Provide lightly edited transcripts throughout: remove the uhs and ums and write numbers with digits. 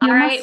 All You right.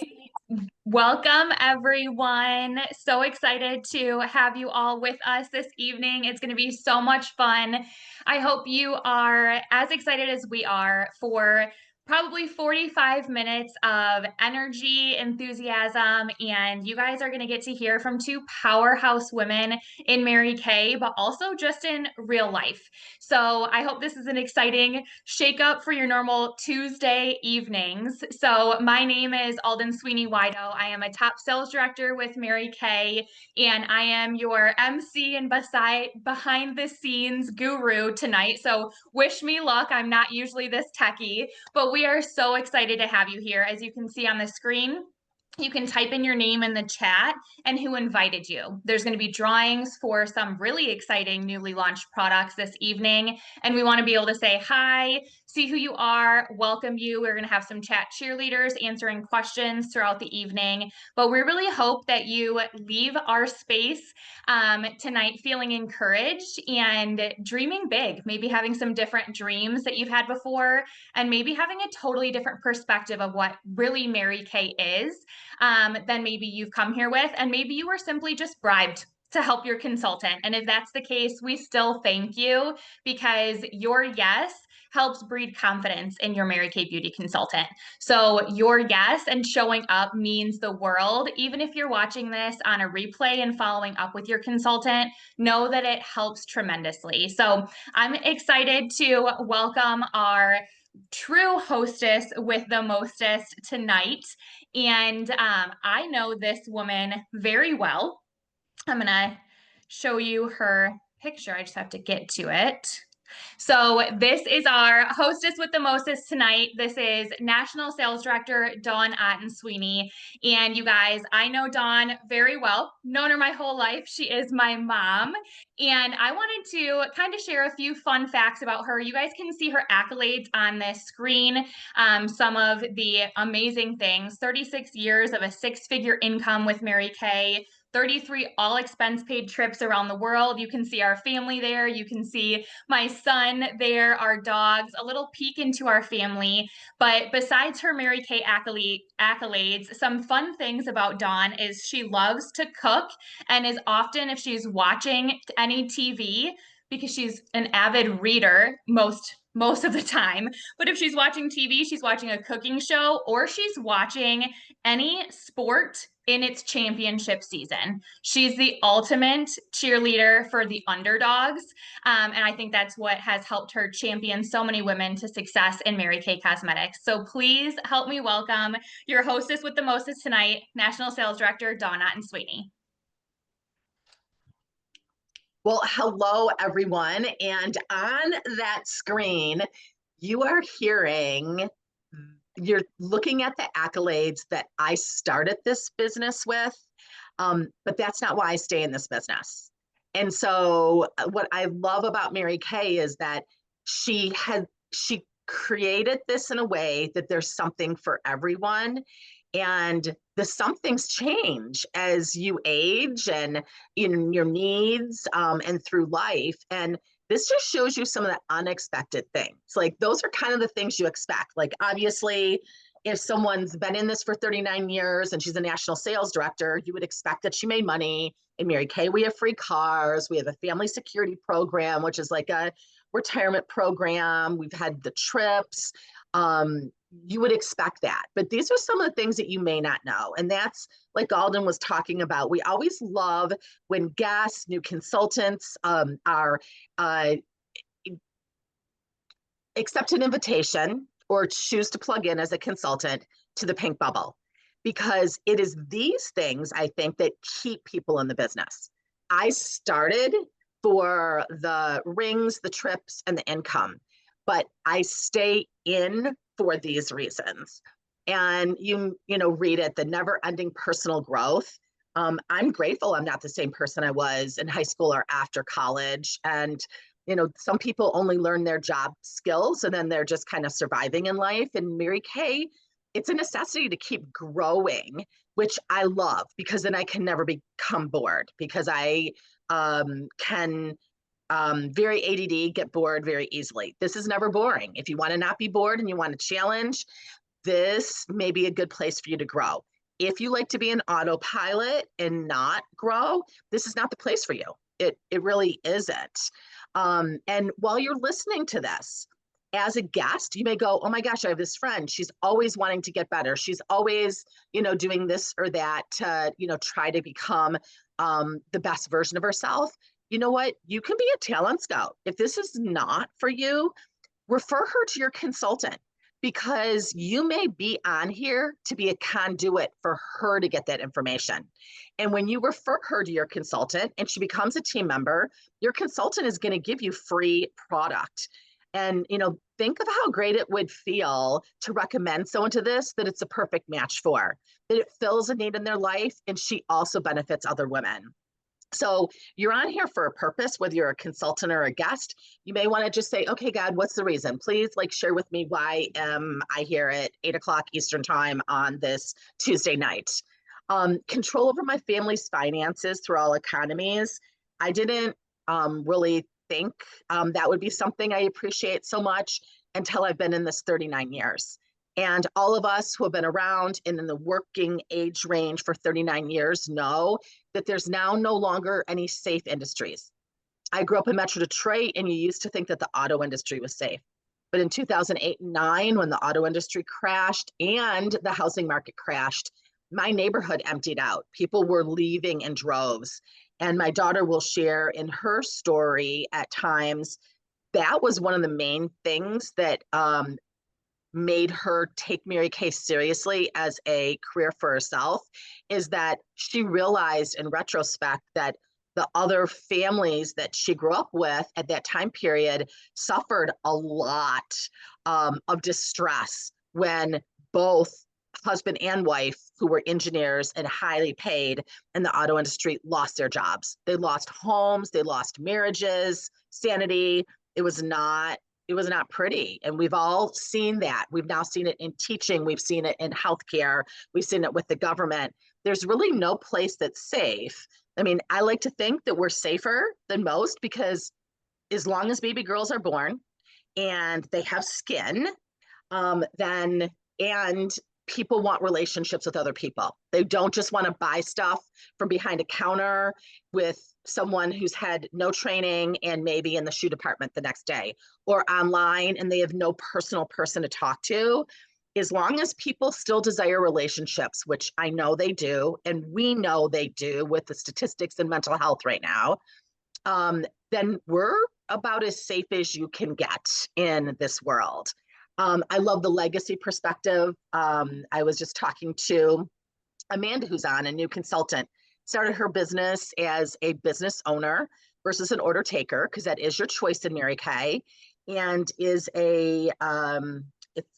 must. Welcome, everyone. So excited to have you all with us this evening. It's going to be so much fun. I hope you are as excited as we are for probably 45 minutes of energy, enthusiasm, and you guys are going to get to hear from two powerhouse women in Mary Kay, but also just in real life. So I hope this is an exciting shake up for your normal Tuesday evenings. So my name is Otten-Sweeney. I am a top sales director with Mary Kay, and I am your MC and behind the scenes guru tonight. So wish me luck. I'm not usually this techie, but we are so excited to have you here. As you can see on the screen, you can type in your name in the chat and who invited you. There's going to be drawings for some really exciting newly launched products this evening. And we want to be able to say hi, see who you are, welcome you. We're going to have some chat cheerleaders answering questions throughout the evening. But we really hope that you leave our space tonight feeling encouraged and dreaming big, maybe having some different dreams that you've had before, and maybe having a totally different perspective of what really Mary Kay is than maybe you've come here with. And maybe you were simply just bribed to help your consultant. And if that's the case, we still thank you because your yes helps breed confidence in your Mary Kay beauty consultant. So your yes and showing up means the world. Even if you're watching this on a replay and following up with your consultant, know that it helps tremendously. So I'm excited to welcome our true hostess with the mostest tonight. And I know this woman very well. I'm going to show you her picture. I just have to get to it. So this is our hostess with the mostest tonight. This is National Sales Director Dawn Otten-Sweeney. And you guys, I know Dawn very well, known her my whole life. She is my mom. And I wanted to kind of share a few fun facts about her. You guys can see her accolades on this screen. Some of the amazing things: 36 years of a six-figure income with Mary Kay, 33 all expense paid trips around the world. You can see our family there. You can see my son there, our dogs, a little peek into our family. But besides her Mary Kay accolades, some fun things about Dawn is she loves to cook and is often, if she's watching any TV, because she's an avid reader most of the time, but if she's watching TV, she's watching a cooking show or she's watching any sport in its championship season. She's the ultimate cheerleader for the underdogs. And I think that's what has helped her champion so many women to success in Mary Kay Cosmetics. So please help me welcome your hostess with the mostest tonight, National Sales Director Dawn Otten-Sweeney. Well, hello, everyone. And on that screen, you are hearing, you're looking at the accolades that I started this business with, but that's not why I stay in this business. And so what I love about Mary Kay is that she created this in a way that there's something for everyone. And the somethings change as you age and in your needs and through life. And this just shows you some of the unexpected things. Like those are kind of the things you expect. Like obviously, if someone's been in this for 39 years and she's a national sales director, you would expect that she made money. In Mary Kay, we have free cars. We have a family security program, which is like a retirement program. We've had the trips. You would expect that. But these are some of the things that you may not know. And that's like Alden was talking about. We always love when guests, new consultants are accept an invitation or choose to plug in as a consultant to the pink bubble, because it is these things, I think, that keep people in the business. I started for the rings, the trips, and the income, but I stay in for these reasons. And you read it, the never-ending personal growth. I'm grateful I'm not the same person I was in high school or after college. And some people only learn their job skills and then they're just kind of surviving in life. And Mary Kay, it's a necessity to keep growing, which I love, because then I can never become bored, because I can very ADD, get bored very easily. This is never boring. If you want to not be bored and you want to challenge, this may be a good place for you to grow. If you like to be an autopilot and not grow, this is not the place for you. It really isn't. And while you're listening to this, as a guest, you may go, oh my gosh, I have this friend. She's always wanting to get better. She's always, doing this or that to, try to become the best version of herself. You know what? You can be a talent scout. If this is not for you, refer her to your consultant, because you may be on here to be a conduit for her to get that information. And when you refer her to your consultant and she becomes a team member, your consultant is going to give you free product. And, think of how great it would feel to recommend someone to this that it's a perfect match for, that it fills a need in their life, and she also benefits other women. So you're on here for a purpose, whether you're a consultant or a guest. You may want to just say, okay, God, what's the reason? Please share with me, why am I here at 8 o'clock Eastern time on this Tuesday night? Control over my family's finances through all economies. I didn't really think that would be something I appreciate so much until I've been in this 39 years. And all of us who have been around and in the working age range for 39 years know that there's now no longer any safe industries. I grew up in Metro Detroit, and you used to think that the auto industry was safe. But in 2008 and 9, when the auto industry crashed and the housing market crashed, my neighborhood emptied out. People were leaving in droves. And my daughter will share in her story at times, that was one of the main things that made her take Mary Kay seriously as a career for herself, is that she realized in retrospect that the other families that she grew up with at that time period suffered a lot of distress when both husband and wife, who were engineers and highly paid in the auto industry, lost their jobs. They lost homes, they lost marriages, sanity. It was not pretty. And we've all seen that. We've now seen it in teaching. We've seen it in healthcare. We've seen it with the government. There's really no place that's safe. I mean, I like to think that we're safer than most, because as long as baby girls are born and they have skin, and people want relationships with other people. They don't just want to buy stuff from behind a counter with someone who's had no training and maybe in the shoe department the next day, or online and they have no personal person to talk to. As long as people still desire relationships, which I know they do, and we know they do with the statistics in mental health right now, then we're about as safe as you can get in this world. I love the legacy perspective. I was just talking to Amanda, who's on, a new consultant, started her business as a business owner versus an order taker, because that is your choice in Mary Kay, and is I'm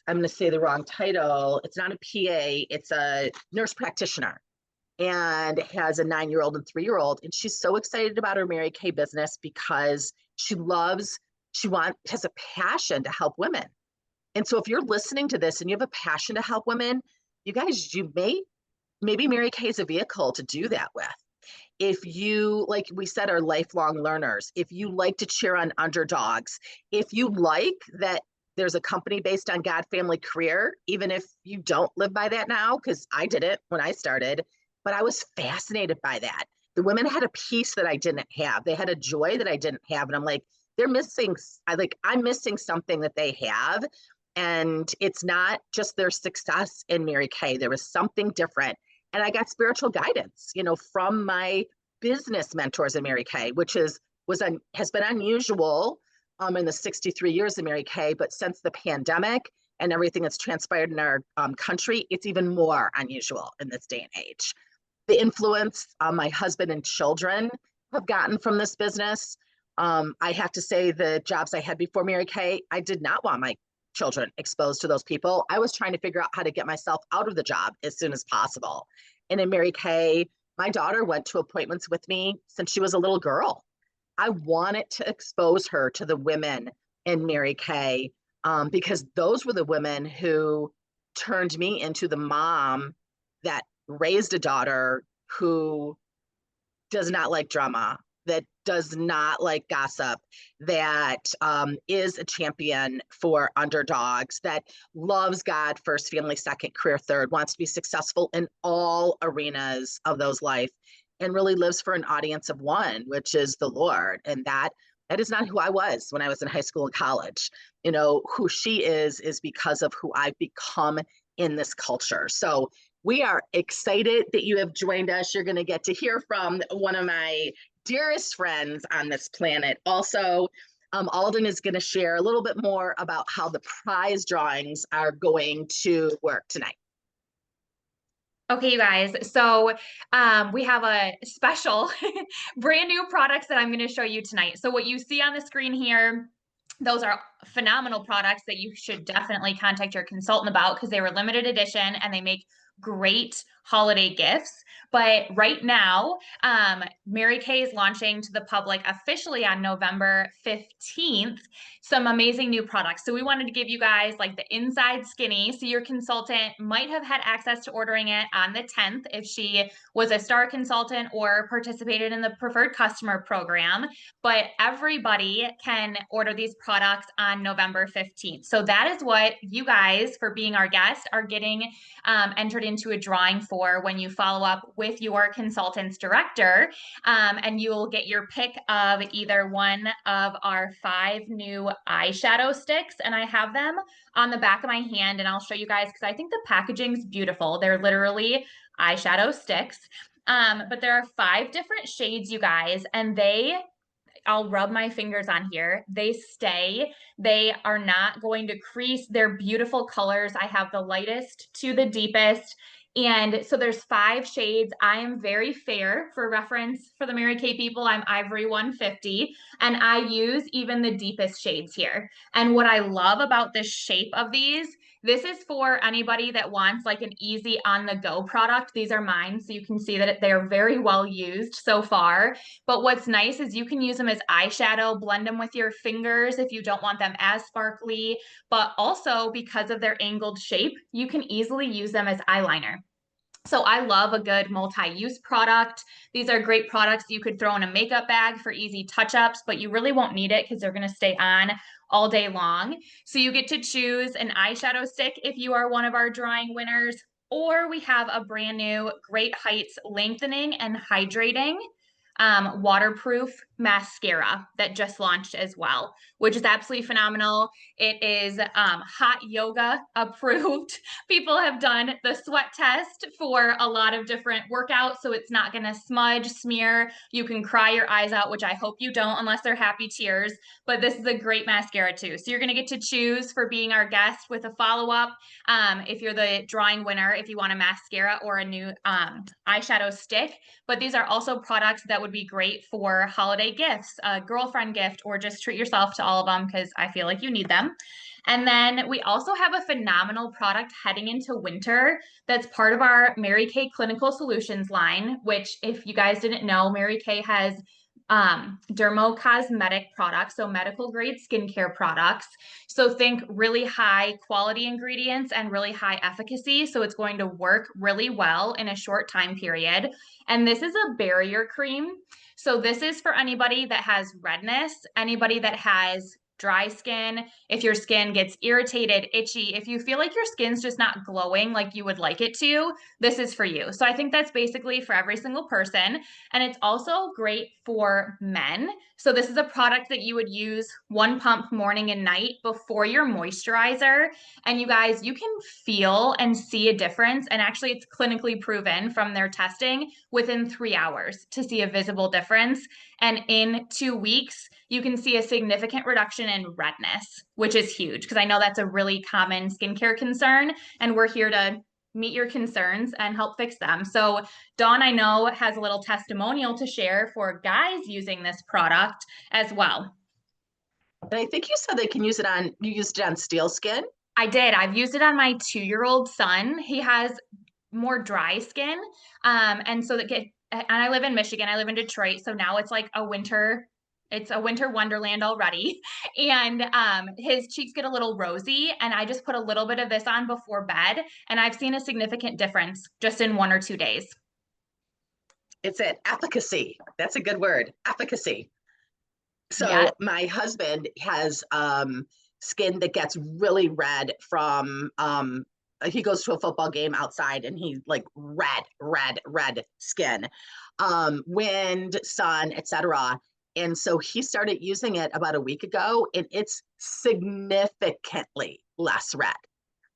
going to say the wrong title. It's not a PA, it's a nurse practitioner, and has a 9-year-old and 3-year-old. And she's so excited about her Mary Kay business because has a passion to help women. And so if you're listening to this and you have a passion to help women, you guys, maybe Mary Kay is a vehicle to do that with. If you, like we said, are lifelong learners, if you like to cheer on underdogs, if you like that there's a company based on God, family, career, even if you don't live by that now, because I didn't when I started, but I was fascinated by that. The women had a piece that I didn't have. They had a joy that I didn't have. And I'm like, I'm missing something that they have. And it's not just their success in Mary Kay. There was something different. And I got spiritual guidance, from my business mentors in Mary Kay, which has been unusual in the 63 years of Mary Kay. But since the pandemic and everything that's transpired in our country, it's even more unusual in this day and age. The influence my husband and children have gotten from this business. I have to say, the jobs I had before Mary Kay, I did not want my children exposed to those people. I was trying to figure out how to get myself out of the job as soon as possible. And in Mary Kay, my daughter went to appointments with me since she was a little girl. I wanted to expose her to the women in Mary Kay, because those were the women who turned me into the mom that raised a daughter who does not like drama, that does not like gossip, that is a champion for underdogs, that loves God first, family second, career third, wants to be successful in all arenas of those life, and really lives for an audience of one, which is the Lord. And that is not who I was when I was in high school and college. Who she is because of who I've become in this culture. So we are excited that you have joined us. You're going to get to hear from one of my dearest friends on this planet. Also, Alden is going to share a little bit more about how the prize drawings are going to work tonight. Okay, you guys. So we have a special brand new products that I'm going to show you tonight. So what you see on the screen here, those are phenomenal products that you should definitely contact your consultant about because they were limited edition and they make great holiday gifts. But right now, Mary Kay is launching to the public officially on November 15th some amazing new products. So we wanted to give you guys like the inside skinny. So your consultant might have had access to ordering it on the 10th if she was a star consultant or participated in the preferred customer program. But everybody can order these products on November 15th. So that is what you guys, for being our guest, are getting entered into a drawing for when you follow up with your consultant's director. And you will get your pick of either one of our 5 new eyeshadow sticks. And I have them on the back of my hand and I'll show you guys because I think the packaging's beautiful. They're literally eyeshadow sticks. But there are 5 different shades, you guys, and I'll rub my fingers on here. They stay. They are not going to crease. They're beautiful colors. I have the lightest to the deepest. And so there's 5 shades. I am very fair. For reference for the Mary Kay people, I'm Ivory 150, and I use even the deepest shades here. And what I love about the shape of these, this is for anybody that wants like an easy on the go product. These are mine, so you can see that they're very well used so far. But what's nice is you can use them as eyeshadow, blend them with your fingers if you don't want them as sparkly, but also because of their angled shape, you can easily use them as eyeliner. So I love a good multi-use product. These are great products you could throw in a makeup bag for easy touch-ups, but you really won't need it because they're going to stay on all day long. So you get to choose an eyeshadow stick if you are one of our drawing winners, or we have a brand new Great Heights Lengthening and Hydrating waterproof mascara that just launched as well, which is absolutely phenomenal. It is hot yoga approved. People have done the sweat test for a lot of different workouts, so it's not going to smudge, smear. You can cry your eyes out, which I hope you don't unless they're happy tears, but this is a great mascara too. So you're going to get to choose for being our guest with a follow-up. If you're the drawing winner, if you want a mascara or a new eyeshadow stick. But these are also products that would be great for holiday gifts, a girlfriend gift, or just treat yourself to all of them because I feel like you need them. And then we also have a phenomenal product heading into winter that's part of our Mary Kay Clinical Solutions line, which if you guys didn't know, Mary Kay has dermocosmetic products, so medical grade skincare products. So think really high quality ingredients and really high efficacy. So it's going to work really well in a short time period. And this is a barrier cream. So this is for anybody that has redness, anybody that has dry skin, if your skin gets irritated, itchy, if you feel like your skin's just not glowing like you would like it to, this is for you. So I think that's basically for every single person. And it's also great for men. So this is a product that you would use 1 pump morning and night before your moisturizer. And you guys, you can feel and see a difference. And actually it's clinically proven from their testing within 3 hours to see a visible difference. And in 2 weeks, you can see a significant reduction in redness, which is huge because I know that's a really common skincare concern. And we're here to meet your concerns and help fix them. So Dawn, I know, has a little testimonial to share for guys using this product as well. And I think you said you used it on steel skin. I did. I've used it on my 2-year-old son. He has more dry skin. And so and I live in Michigan, I live in Detroit. So now it's like it's a winter wonderland already. And his cheeks get a little rosy. And I just put a little bit of this on before bed. And I've seen a significant difference just in 1 or 2 days. It's an efficacy. That's a good word. Efficacy. So Yeah. my husband has skin that gets really red from he goes to a football game outside and he like red skin, wind, sun, etc. And so he started using it about a week ago and it's significantly less red.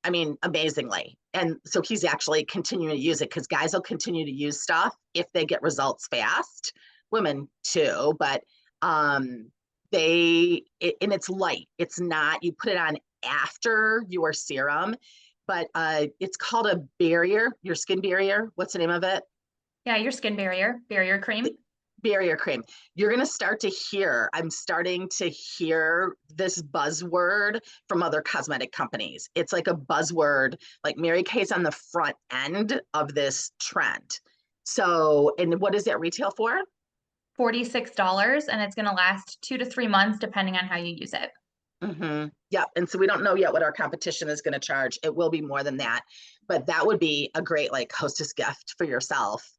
I mean, amazingly. And so he's actually continuing to use it because guys will continue to use stuff if they get results fast. Women too, but um and it's light. It's not, you put it on after your serum, but it's called a barrier, your skin barrier. What's the name of it? Yeah, your skin barrier cream. Barrier cream. You're going to start to hear, I'm starting to hear this buzzword from other cosmetic companies. It's like a buzzword, like Mary Kay's on the front end of this trend. So, and what does it retail for? $46, and it's going to last 2 to 3 months depending on how you use it. Yeah. And so we don't know yet what our competition is going to charge. It will be more than that, but that would be a great like hostess gift for yourself.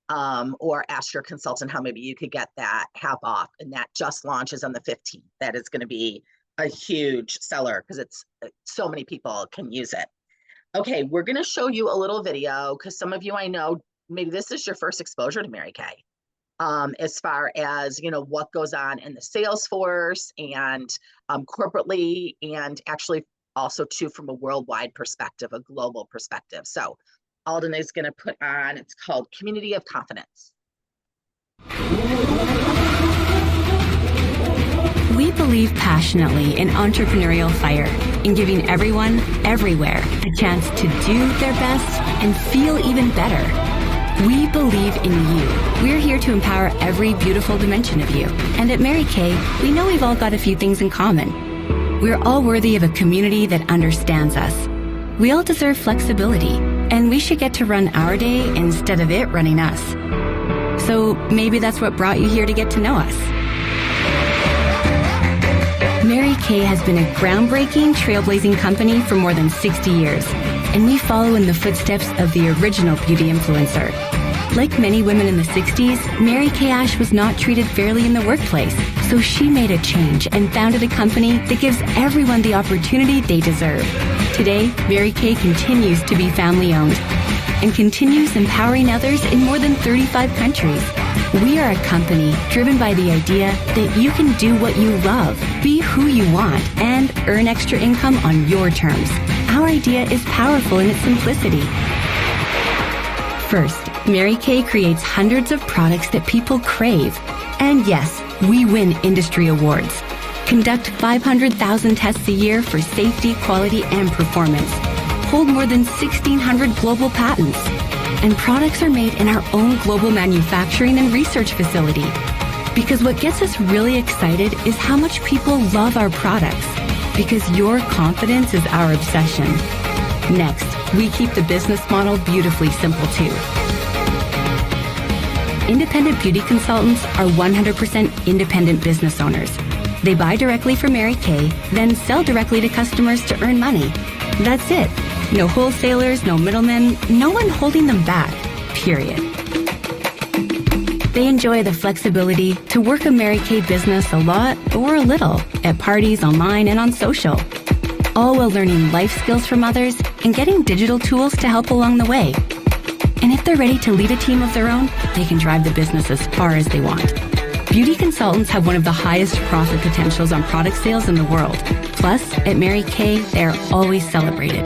Or ask your consultant how maybe you could get that half off. And that just launches on the 15th. That is going to be a huge seller because it's so many people can use it. Okay, we're going to show you a little video because some of you I know, maybe this is your first exposure to Mary Kay. As far as, you know, what goes on in the sales force and corporately, and actually also too from a worldwide perspective, a global perspective. So Alden is going to put on, it's called Community of Confidence. We believe passionately in entrepreneurial fire, in giving everyone, everywhere, the chance to do their best and feel even better. We believe in you. We're here to empower every beautiful dimension of you. And at Mary Kay, we know we've all got a few things in common. We're all worthy of a community that understands us. We all deserve flexibility, and we should get to run our day instead of it running us. So maybe that's what brought you here to get to know us. Mary Kay has been a groundbreaking, trailblazing company for more than 60 years, and we follow in the footsteps of the original beauty influencer. Like many women in the 60s, Mary Kay Ash was not treated fairly in the workplace, so she made a change and founded a company that gives everyone the opportunity they deserve. Today, Mary Kay continues to be family-owned and continues empowering others in more than 35 countries. We are a company driven by the idea that you can do what you love, be who you want, and earn extra income on your terms. Our idea is powerful in its simplicity. First, Mary Kay creates hundreds of products that people crave. And yes, we win industry awards. Conduct 500,000 tests a year for safety, quality, and performance. Hold more than 1,600 global patents. And products are made in our own global manufacturing and research facility. Because what gets us really excited is how much people love our products. Because your confidence is our obsession. Next, we keep the business model beautifully simple too. Independent beauty consultants are 100% independent business owners. They buy directly from Mary Kay, then sell directly to customers to earn money. That's it. No wholesalers, no middlemen, no one holding them back, period. They enjoy the flexibility to work a Mary Kay business a lot or a little at parties, online, and on social. All while learning life skills from others and getting digital tools to help along the way. And if they're ready to lead a team of their own, they can drive the business as far as they want. Beauty consultants have one of the highest profit potentials on product sales in the world. Plus, at Mary Kay, they are always celebrated.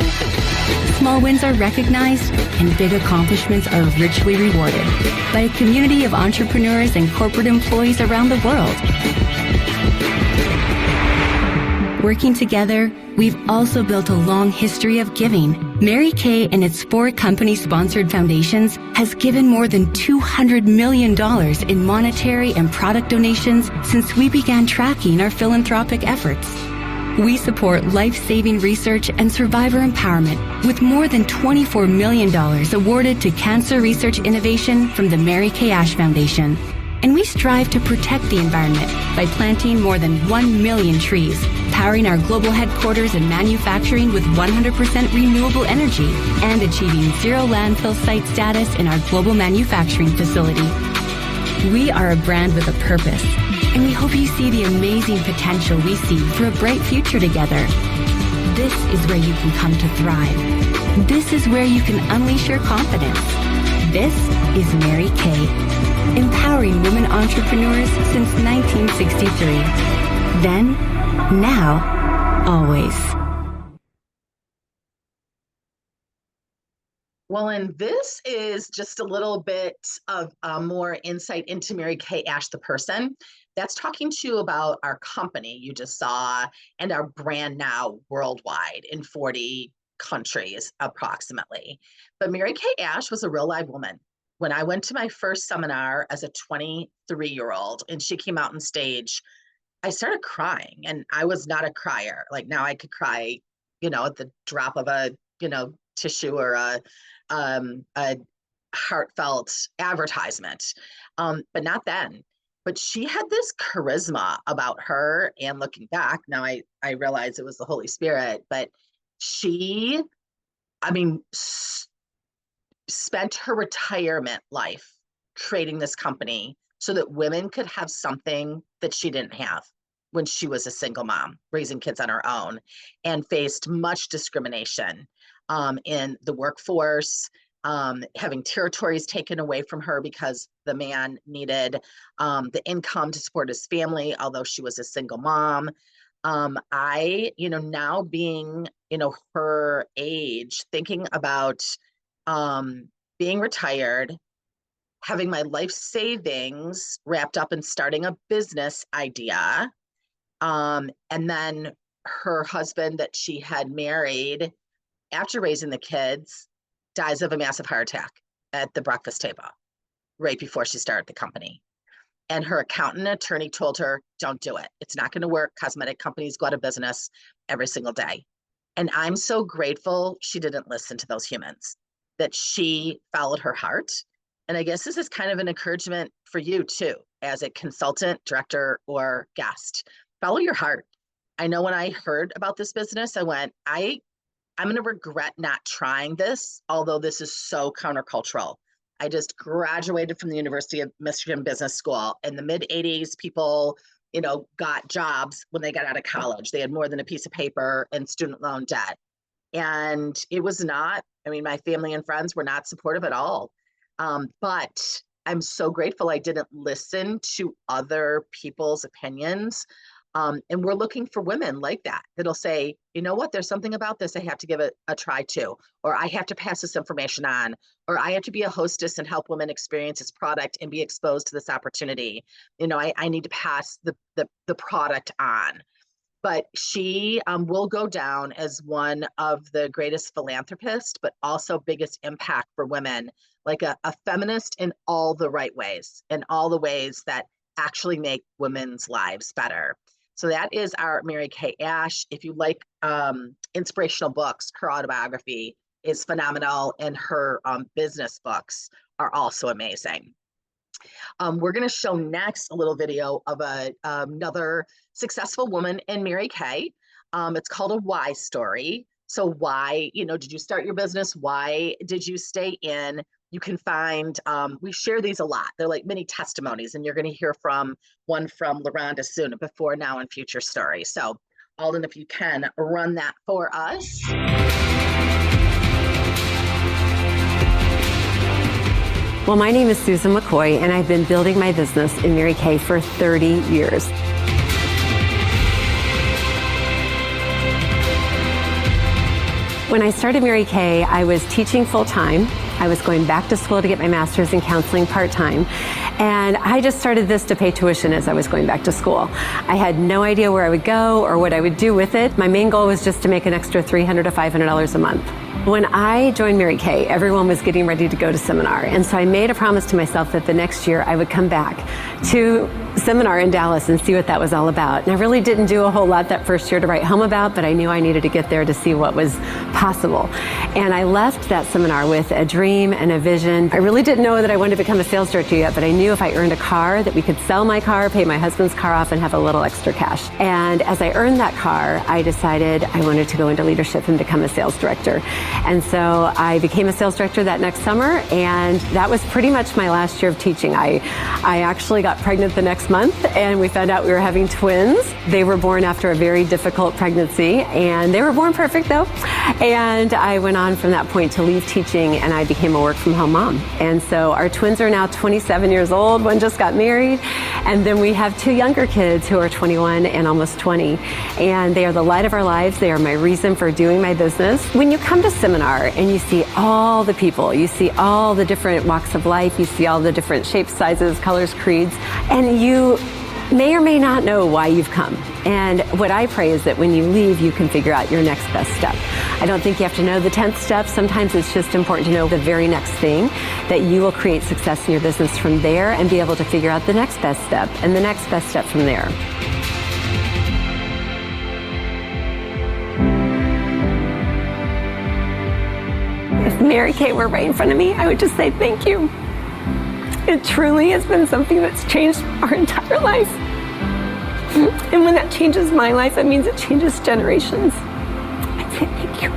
Small wins are recognized, and big accomplishments are richly rewarded by a community of entrepreneurs and corporate employees around the world. Working together, we've also built a long history of giving. Mary Kay and its 4 company-sponsored foundations has given more than $200 million in monetary and product donations since we began tracking our philanthropic efforts. We support life-saving research and survivor empowerment with more than $24 million awarded to cancer research innovation from the Mary Kay Ash Foundation. And we strive to protect the environment by planting more than 1 million trees, powering our global headquarters and manufacturing with 100% renewable energy, and achieving zero landfill site status in our global manufacturing facility. We are a brand with a purpose, and we hope you see the amazing potential we see for a bright future together. This is where you can come to thrive. This is where you can unleash your confidence. This is Mary Kay, empowering women entrepreneurs since 1963. Then, now, always. Well, and this is just a little bit of more insight into Mary Kay Ash, the person. That's talking to you about our company you just saw and our brand now worldwide in 40 countries approximately. But Mary Kay Ash was a real live woman. When I went to my first seminar as a 23-year-old and she came out on stage, I started crying, and I was not a crier. Like now I could cry, at the drop of a, tissue or a heartfelt advertisement, but not then. But she had this charisma about her, and looking back, now I realize it was the Holy Spirit, but she, spent her retirement life creating this company so that women could have something that she didn't have when she was a single mom, raising kids on her own, and faced much discrimination in the workforce, having territories taken away from her because the man needed the income to support his family, although she was a single mom. I, now being, her age, thinking about being retired, having my life savings wrapped up in starting a business idea, and then her husband that she had married after raising the kids dies of a massive heart attack at the breakfast table right before she started the company. And her accountant and attorney told her, don't do it. It's not going to work. Cosmetic companies go out of business every single day. And I'm so grateful she didn't listen to those humans, that she followed her heart. And I guess this is kind of an encouragement for you too, as a consultant, director, or guest. Follow your heart. I know when I heard about this business, I went, I'm going to regret not trying this, although this is so countercultural. I just graduated from the University of Michigan Business School. In the mid-'80s, people, got jobs when they got out of college. They had more than a piece of paper and student loan debt. And it was not, my family and friends were not supportive at all. But I'm so grateful I didn't listen to other people's opinions. And we're looking for women like that, that'll say, you know what, there's something about this I have to give it a try to, or I have to pass this information on, or I have to be a hostess and help women experience this product and be exposed to this opportunity. I need to pass the product on. But she will go down as one of the greatest philanthropists, but also biggest impact for women, like a feminist in all the right ways, in all the ways that actually make women's lives better. So that is our Mary Kay Ash. If you like inspirational books, her autobiography is phenomenal, and her business books are also amazing. We're going to show next a little video of another successful woman in Mary Kay. It's called a why story. So why, did you start your business? Why did you stay in? You can find, we share these a lot. They're like mini testimonies, and you're going to hear from one from LaRonda soon, before, now, and future stories. So Alden, if you can run that for us. Well, my name is Susan McCoy, and I've been building my business in Mary Kay for 30 years. When I started Mary Kay, I was teaching full-time. I was going back to school to get my master's in counseling part-time. And I just started this to pay tuition as I was going back to school. I had no idea where I would go or what I would do with it. My main goal was just to make an extra $300 to $500 a month. When I joined Mary Kay, everyone was getting ready to go to seminar. And so I made a promise to myself that the next year I would come back to seminar in Dallas and see what that was all about. And I really didn't do a whole lot that first year to write home about, but I knew I needed to get there to see what was possible. And I left that seminar with a dream and a vision. I really didn't know that I wanted to become a sales director yet, but I knew if I earned a car that we could sell my car, pay my husband's car off, and have a little extra cash. And as I earned that car, I decided I wanted to go into leadership and become a sales director. And so I became a sales director that next summer, and that was pretty much my last year of teaching. I actually got pregnant the next month, and we found out we were having twins. They were born after a very difficult pregnancy, and they were born perfect though. And I went on from that point to leave teaching, and I became a work from home mom. And so our twins are now 27 years old. One just got married. And then we have two younger kids who are 21 and almost 20. And they are the light of our lives. They are my reason for doing my business. When you come to seminar and you see all the people, you see all the different walks of life, you see all the different shapes, sizes, colors, creeds, and you may or may not know why you've come. And what I pray is that when you leave, you can figure out your next best step. I don't think you have to know the 10th step. Sometimes it's just important to know the very next thing, that you will create success in your business from there and be able to figure out the next best step and the next best step from there. If Mary Kay were right in front of me, I would just say thank you. It truly has been something that's changed our entire life. And when that changes my life, that means it changes generations. I say thank you.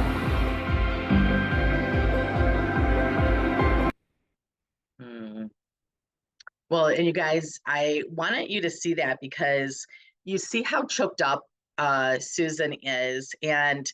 Well, and you guys, I wanted you to see that because you see how choked up Susan is, and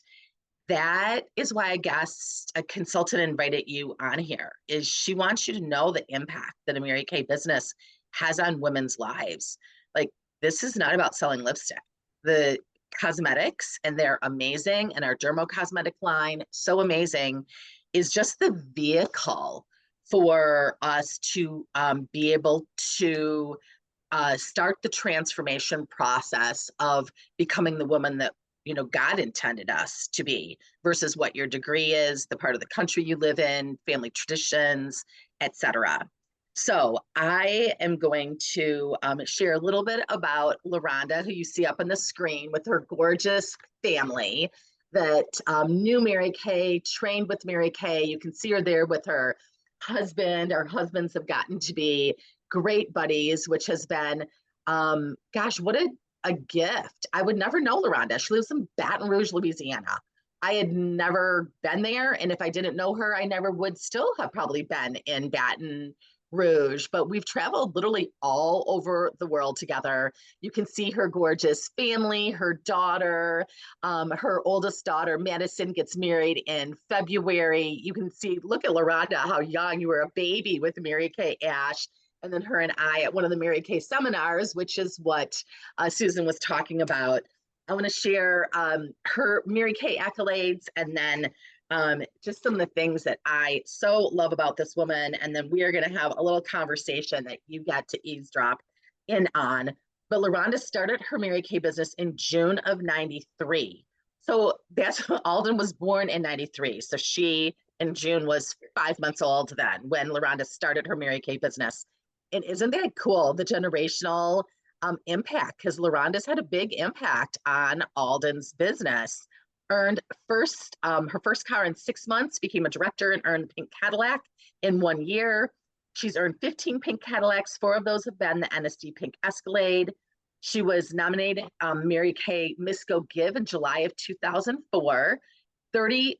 that is why I guess a consultant invited you on here, is she wants you to know the impact that a Mary Kay business has on women's lives. Like, this is not about selling lipstick. The cosmetics, and they're amazing, and our dermo cosmetic line, so amazing, is just the vehicle for us to be able to start the transformation process of becoming the woman that God intended us to be, versus what your degree is, the part of the country you live in, family traditions, etc. So I am going to share a little bit about LaRonda, who you see up on the screen, with her gorgeous family that knew Mary Kay, trained with Mary Kay. You can see her there with her husband. Our husbands have gotten to be great buddies, which has been, gosh, what a gift. I would never know LaRonda. She lives in Baton Rouge, Louisiana. I had never been there. And if I didn't know her, I never would still have probably been in Baton Rouge. But we've traveled literally all over the world together. You can see her gorgeous family, her daughter, her oldest daughter, Madison, gets married in February. You can see, look at LaRonda, how young you were, a baby with Mary Kay Ash. And then her and I at one of the Mary Kay seminars, which is what Susan was talking about. I want to share her Mary Kay accolades, and then just some of the things that I so love about this woman. And then we are going to have a little conversation that you got to eavesdrop in on. But LaRonda started her Mary Kay business in June of '93. So that's when Alden was born in '93. So she in June was 5 months old then when LaRonda started her Mary Kay business. And isn't that cool, the generational impact? Because LaRonda's had a big impact on Alden's business. Earned her first car in 6 months, became a director, and earned a pink Cadillac in 1 year. She's earned 15 pink Cadillacs. 4 of those have been the NSD Pink Escalade. She was nominated Mary Kay Miss Go Give in July of 2004.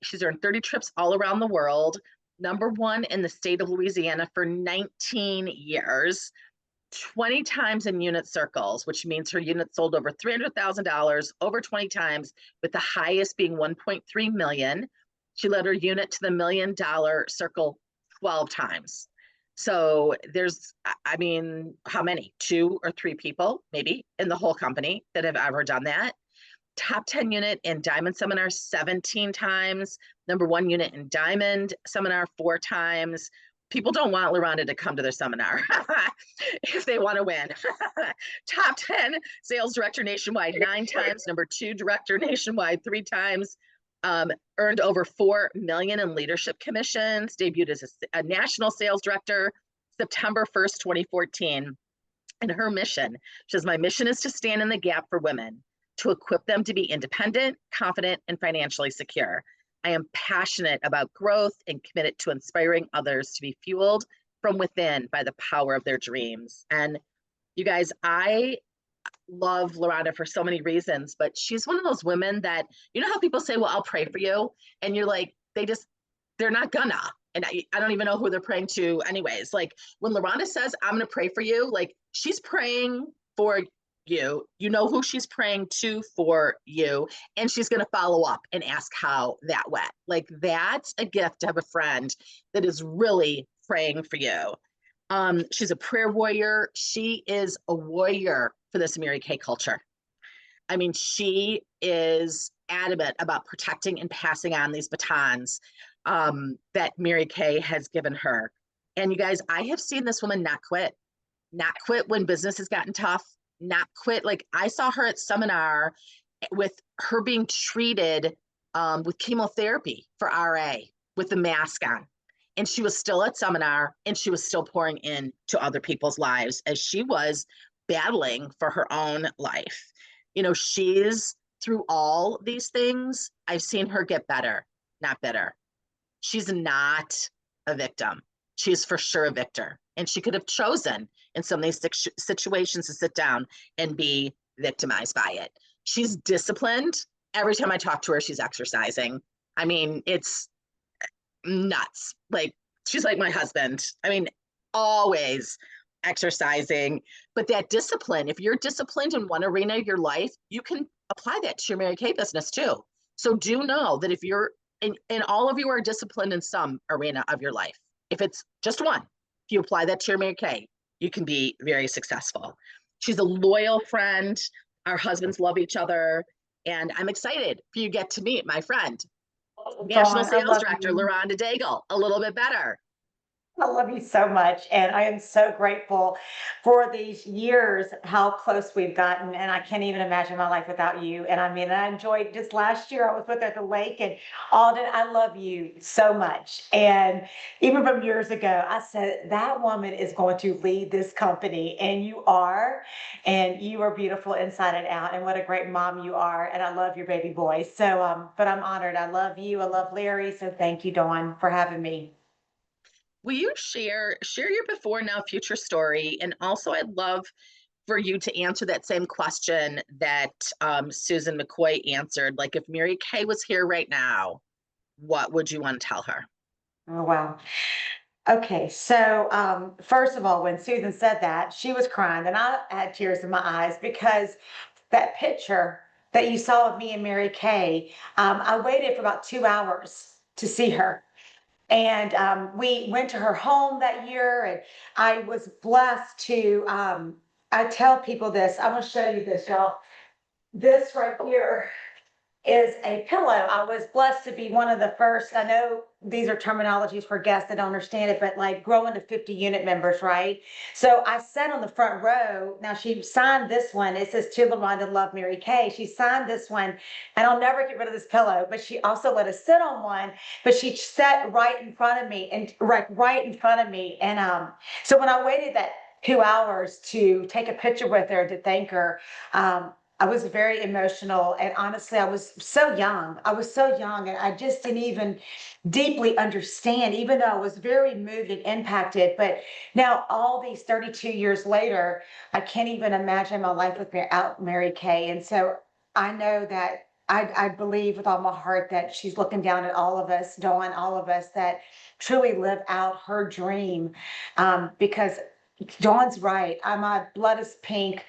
She's earned 30 trips all around the world. #1 in the state of Louisiana for 19 years, 20 times in unit circles, which means her units sold over $300,000 over 20 times, with the highest being 1.3 million. She led her unit to the $1 million circle 12 times. So there's, I mean, how many? 2 or 3 people maybe in the whole company that have ever done that. Top 10 unit in Diamond Seminar 17 times, #1 unit in Diamond Seminar 4 times. People don't want LaRonda to come to their seminar if they want to win. Top 10 sales director nationwide 9 times, #2 director nationwide 3 times. Earned over $4 million in leadership commissions, debuted as a national sales director September 1st, 2014. And her mission, she says, my mission is to stand in the gap for women, to equip them to be independent, confident, and financially secure. I am passionate about growth and committed to inspiring others to be fueled from within by the power of their dreams. And you guys, I love LaRonda for so many reasons, but she's one of those women that, you know how people say, well, I'll pray for you. And you're like, they're not gonna. And I don't even know who they're praying to anyways. Like when LaRonda says, I'm gonna pray for you, like she's praying for you. You know who she's praying to for you. And she's gonna follow up and ask how that went. Like that's a gift to have a friend that is really praying for you. She's a prayer warrior. She is a warrior for this Mary Kay culture. I mean, she is adamant about protecting and passing on these batons that Mary Kay has given her. And you guys, I have seen this woman not quit when business has gotten tough, not quit. Like I saw her at seminar with her being treated with chemotherapy for RA with the mask on. And she was still at seminar and she was still pouring into other people's lives as she was battling for her own life. You know, she's through all these things, I've seen her get better, not bitter. She's not a victim. She's for sure a victor. And she could have chosen in some of these situations to sit down and be victimized by it. She's disciplined. Every time I talk to her, she's exercising. I mean, it's nuts. Like, she's like my husband. I mean, always exercising. But that discipline, if you're disciplined in one arena of your life, you can apply that to your Mary Kay business too. So do know that if you're and all of you are disciplined in some arena of your life. If it's just one, if you apply that to your Mary Kay, you can be very successful. She's a loyal friend. Our husbands love each other. And I'm excited for you to get to meet my friend, National Dawn, I Sales love Director, you. LaRonda Daigle, a little bit better. I love you so much. And I am so grateful for these years, how close we've gotten. And I can't even imagine my life without you. And I mean, I enjoyed just last year, I was with her at the lake and Alden, I love you so much. And even from years ago, I said, that woman is going to lead this company. And you are. And you are beautiful inside and out. And what a great mom you are. And I love your baby boy. So, but I'm honored. I love you. I love Larry. So thank you, Dawn, for having me. Will you share your before, now, future story? And also I'd love for you to answer that same question that Susan McCoy answered. Like if Mary Kay was here right now, what would you want to tell her? Oh, wow. Okay, so first of all, when Susan said that, she was crying, and I had tears in my eyes because that picture that you saw of me and Mary Kay, I waited for about 2 hours to see her. And we went to her home that year, and I was blessed to. I tell people this. I want to show you this, y'all. This right here is a pillow. I was blessed to be one of the first. I know these are terminologies for guests that don't understand it, but like growing to 50 unit members, right? So I sat on the front row. Now she signed this one. It says to LaRonda, love Mary Kay. She signed this one, and I'll never get rid of this pillow. But she also let us sit on one. But she sat right in front of me, and right in front of me. And so when I waited that 2 hours to take a picture with her to thank her, I was very emotional, and honestly, I was so young. I was so young, and I just didn't even deeply understand, even though I was very moved and impacted. But now, all these 32 years later, I can't even imagine my life without Mary Kay. And so I know that I believe with all my heart that she's looking down at all of us, Dawn, all of us that truly live out her dream. Because Dawn's right. My blood is pink.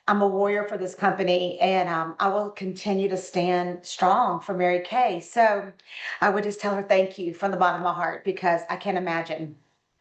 I'm a warrior for this company, and I will continue to stand strong for Mary Kay. So I would just tell her thank you from the bottom of my heart because I can't imagine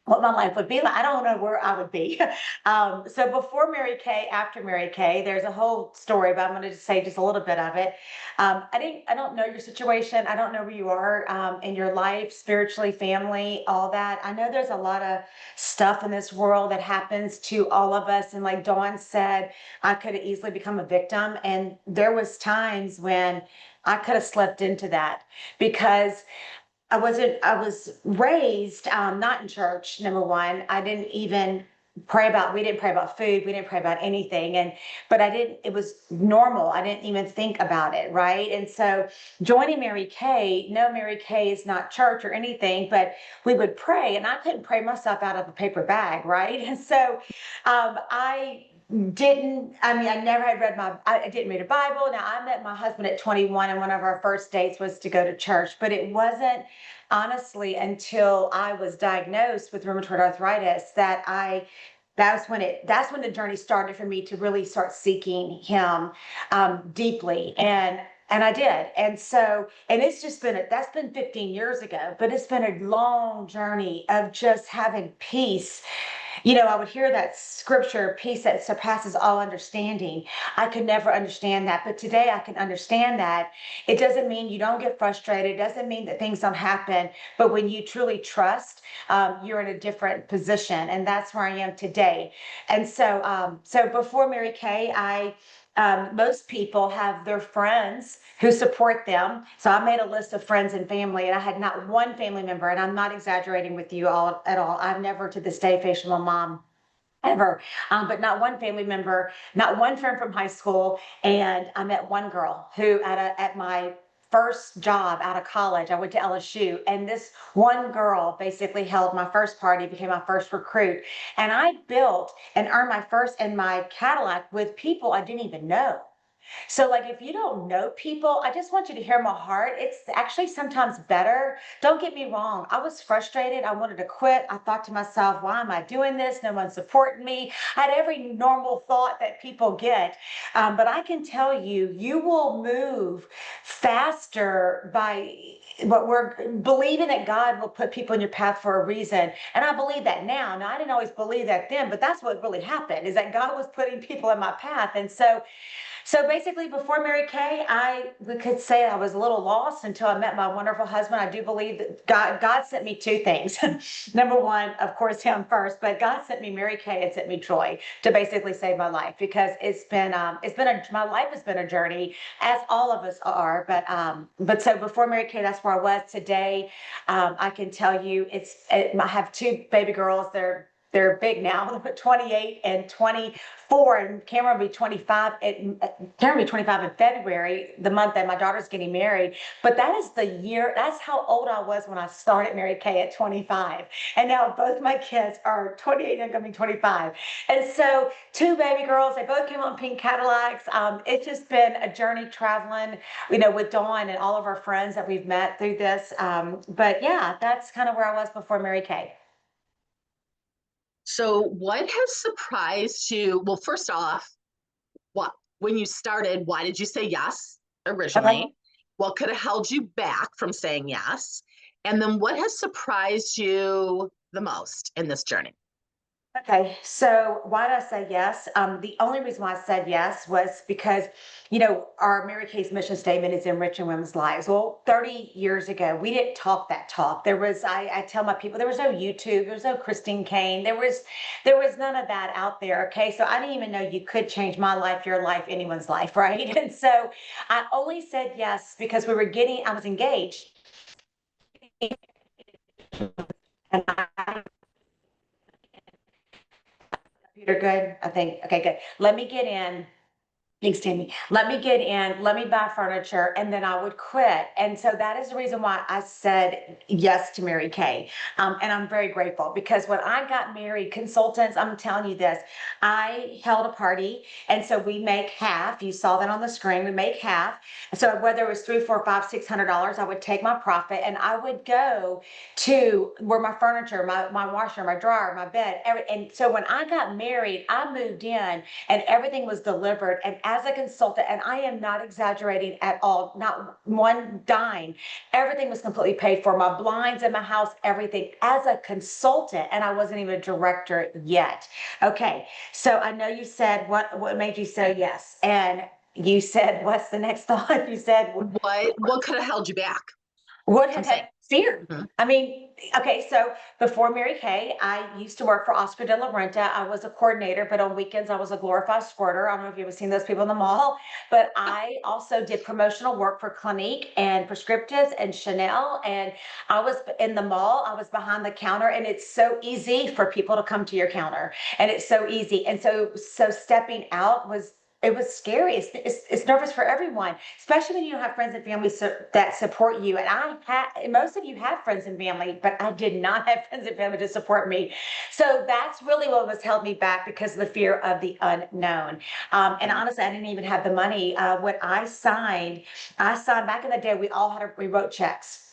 what my life would be like. I don't know where I would be. So before Mary Kay, after Mary Kay, there's a whole story, but I'm going to just say just a little bit of it. I don't know your situation. I don't know where you are in your life, spiritually, family, all that. I know there's a lot of stuff in this world that happens to all of us. And like Dawn said, I could have easily become a victim. And there was times when I could have slipped into that because I was raised not in church, number one. I didn't even we didn't pray about food. We didn't pray about anything. But it was normal. I didn't even think about it. Right. And so joining Mary Kay, no, Mary Kay is not church or anything, but we would pray, and I couldn't pray myself out of a paper bag. Right. And so I I never had read I didn't read a Bible. Now, I met my husband at 21, and one of our first dates was to go to church, but it wasn't honestly until I was diagnosed with rheumatoid arthritis that's when the journey started for me to really start seeking him deeply. And I did. And it's just that's been 15 years ago, but it's been a long journey of just having peace. I would hear that scripture, peace that surpasses all understanding. I could never understand that, but today I can understand that. It doesn't mean you don't get frustrated. It doesn't mean that things don't happen. But when you truly trust, you're in a different position, and that's where I am today. And so before Mary Kay, most people have their friends who support them. So I made a list of friends and family, and I had not one family member, and I'm not exaggerating with you all at all. I've never to this day faced my mom ever, but not one family member, not one friend from high school. And I met one girl who at my first job out of college, I went to LSU, and this one girl basically held my first party, became my first recruit. And I built and earned my first in my Cadillac with people I didn't even know. So, like, if you don't know people, I just want you to hear my heart. It's actually sometimes better. Don't get me wrong. I was frustrated. I wanted to quit. I thought to myself, why am I doing this? No one's supporting me. I had every normal thought that people get. But I can tell you, you will move faster by what we're believing that God will put people in your path for a reason. And I believe that now. Now, I didn't always believe that then, but that's what really happened, is that God was putting people in my path. And so basically, before Mary Kay, we could say I was a little lost until I met my wonderful husband. I do believe that God sent me two things. Number one, of course, him first, but God sent me Mary Kay and sent me Troy to basically save my life, because my life has been a journey, as all of us are. But so before Mary Kay, that's where I was. Today, I can tell you, I have two baby girls. They're big now, 28 and 24, and Cameron will be 25. Cameron will be 25 in February, the month that my daughter's getting married. But that is the year, that's how old I was when I started Mary Kay at 25. And now both my kids are 28 and going to be 25. And so two baby girls, they both came on pink Cadillacs. It's just been a journey traveling, with Dawn and all of our friends that we've met through this. But yeah, that's kind of where I was before Mary Kay. So what has surprised you? Well, first off, when you started, why did you say yes Okay. originally? What could have held you back from saying yes? And then what has surprised you the most in this journey? Okay, so why did I say yes? The only reason why I said yes was because, our Mary Kay's mission statement is enriching women's lives. Well, 30 years ago, we didn't talk that talk. I tell my people, there was no YouTube, there was no Christine Kane, there was none of that out there. Okay, so I didn't even know you could change my life, your life, anyone's life, right? And so I only said yes because I was engaged. And computer good? I think, okay, good. Let me get in. Thanks, Tammy. Let me get in, let me buy furniture, and then I would quit. And so that is the reason why I said yes to Mary Kay. And I'm very grateful, because when I got married, consultants, I'm telling you this, I held a party. And so we make half. You saw that on the screen. We make half. So whether it was $300, $400, $500, $600, I would take my profit and I would go to where my furniture, my washer, my dryer, my bed, and so when I got married, I moved in and everything was delivered. And as a consultant, and I am not exaggerating at all, not one dime, everything was completely paid for. My blinds in my house, everything, as a consultant, and I wasn't even a director yet. Okay, so I know you said what made you say yes, and you said, what's the next thought? You said, What could have held you back would from have saying? had fear. Mhm. I mean, okay, so before Mary Kay, I used to work for Oscar de la Renta. I was a coordinator, but on weekends I was a glorified squirter. I don't know if you've ever seen those people in the mall, but I also did promotional work for Clinique and Prescriptives and Chanel. And I was in the mall, I was behind the counter, and it's so easy for people to come to your counter. And it's so easy. And so stepping out was it was scary. It's nervous for everyone, especially when you don't have friends and family that support you. And most of you have friends and family, but I did not have friends and family to support me. So that's really what was held me back, because of the fear of the unknown. And honestly, I didn't even have the money. When I signed back in the day. We wrote checks.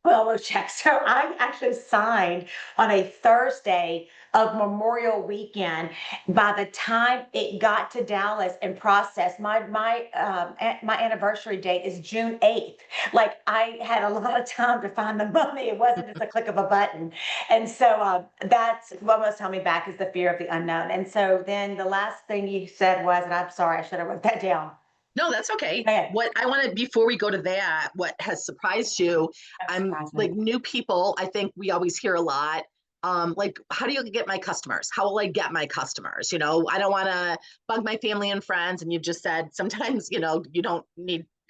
Well, those checks. So I actually signed on a Thursday of Memorial Weekend. By the time it got to Dallas and processed, my anniversary date is June 8th. Like, I had a lot of time to find the money. It wasn't just a click of a button. And so that's what most held me back, is the fear of the unknown. And so then the last thing you said was, and I'm sorry, I should have wrote that down. No, that's okay. Okay. What I want to, before we go to that, what has surprised you? I'm like, new people, I think we always hear a lot. Like, how do you get my customers? How will I get my customers? You know, I don't want to bug my family and friends. And you've just said sometimes, you know, you don't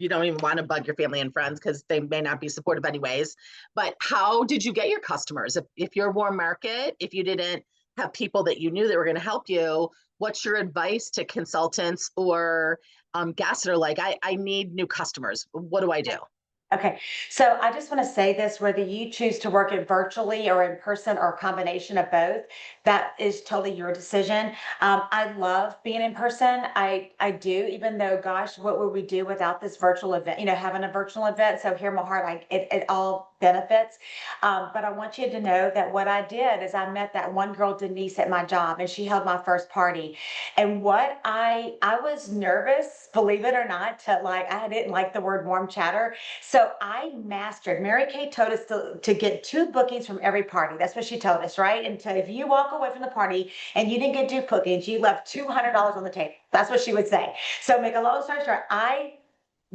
even want to bug your family and friends because they may not be supportive anyways. But how did you get your customers? If you're a warm market, if you didn't have people that you knew that were going to help you, what's your advice to consultants or guests that are like, I need new customers. What do I do? Okay, so I just want to say this, whether you choose to work it virtually or in person or a combination of both, that is totally your decision. I love being in person. I do, even though, gosh, what would we do without this virtual event, having a virtual event? So hear my heart, it all benefits. But I want you to know that what I did is I met that one girl, Denise, at my job, and she held my first party. And what I was nervous, believe it or not, I didn't like the word warm chatter. So I mastered. Mary Kay told us to get 2 bookings from every party. That's what she told us, right? And so if you walk away from the party and you didn't get 2 bookings, you left $200 on the table. That's what she would say. So make a long story short, I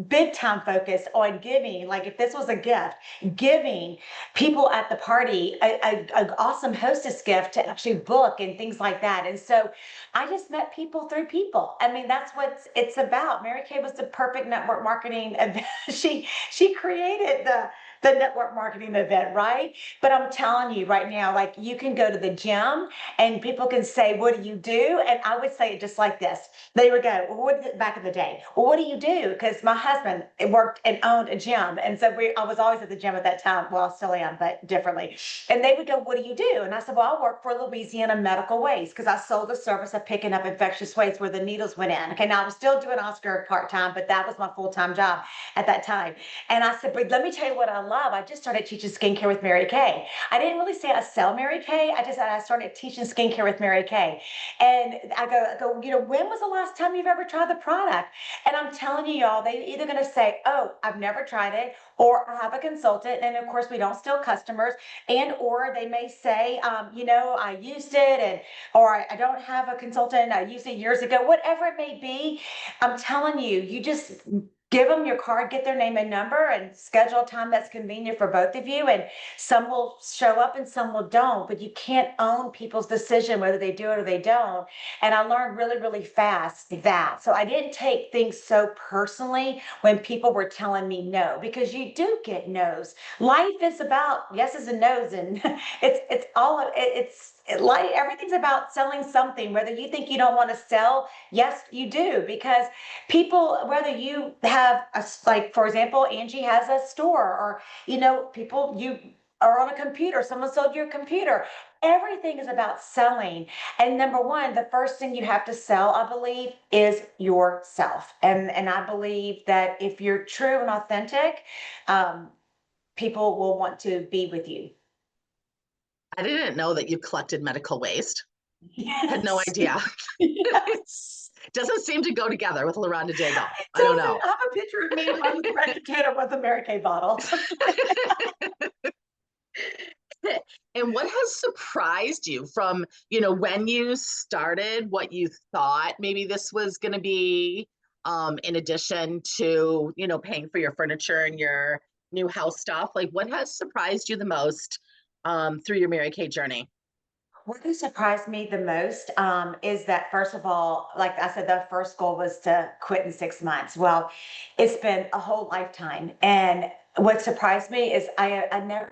big time focused on giving, like if this was a gift, giving people at the party an awesome hostess gift to actually book and things like that. And so I just met people through people. I mean, that's what it's about. Mary Kay was the perfect network marketing event. She created the network marketing event, right? But I'm telling you right now, like, you can go to the gym and people can say, what do you do? And I would say it just like this. They would go, well, back in the day, well, what do you do? Because my husband worked and owned a gym. And so I was always at the gym at that time. Well, I still am, but differently. And they would go, what do you do? And I said, well, I work for Louisiana Medical Waste, because I sold the service of picking up infectious waste where the needles went in. Okay, now I was still doing Oscar part-time, but that was my full-time job at that time. And I said, but let me tell you what I love. I just started teaching skincare with Mary Kay. I didn't really say I sell Mary Kay. I just said I started teaching skincare with Mary Kay. And I go, when was the last time you've ever tried the product? And I'm telling you, y'all, they either going to say, oh, I've never tried it, or I have a consultant. And of course, we don't steal customers. And or they may say, I used it, or I don't have a consultant. I used it years ago, whatever it may be. I'm telling you, you just give them your card, get their name and number, and schedule a time that's convenient for both of you. And some will show up and some will don't, but you can't own people's decision whether they do it or they don't. And I learned really, really fast that. So I didn't take things so personally when people were telling me no, because you do get no's. Life is about yeses and no's, and like everything's about selling something. Whether you think you don't want to sell, yes, you do, because people, whether you have like, for example, Angie has a store, or people, you are on a computer, someone sold you a computer. Everything is about selling. And number one, the first thing you have to sell, I believe, is yourself. And I believe that if you're true and authentic, people will want to be with you. I didn't know that you collected medical waste. Yes. Had no idea. Yes. Doesn't seem to go together with LaRonda Daigle. I don't know. I have a picture of me on the red container with a Mary Kay bottle. And what has surprised you from, when you started, what you thought maybe this was going to be, in addition to, paying for your furniture and your new house stuff? Like, what has surprised you the most through your Mary Kay journey? What has surprised me the most is that, first of all, like I said, the first goal was to quit in 6 months. Well, it's been a whole lifetime. And what surprised me is I never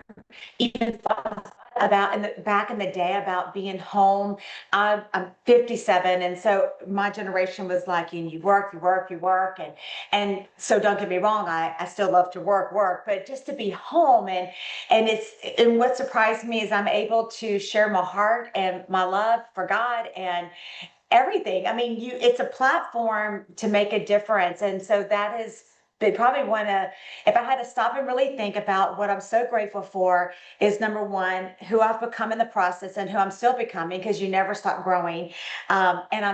even thought about back in the day about being home. I'm 57, and so my generation was like, you work, you work, you work, and so don't get me wrong, I still love to work, but just to be home and what surprised me is I'm able to share my heart and my love for God and everything. I mean, it's a platform to make a difference. And so that is, they probably want to, if I had to stop and really think about what I'm so grateful for is number one, who I've become in the process and who I'm still becoming, because you never stop growing. And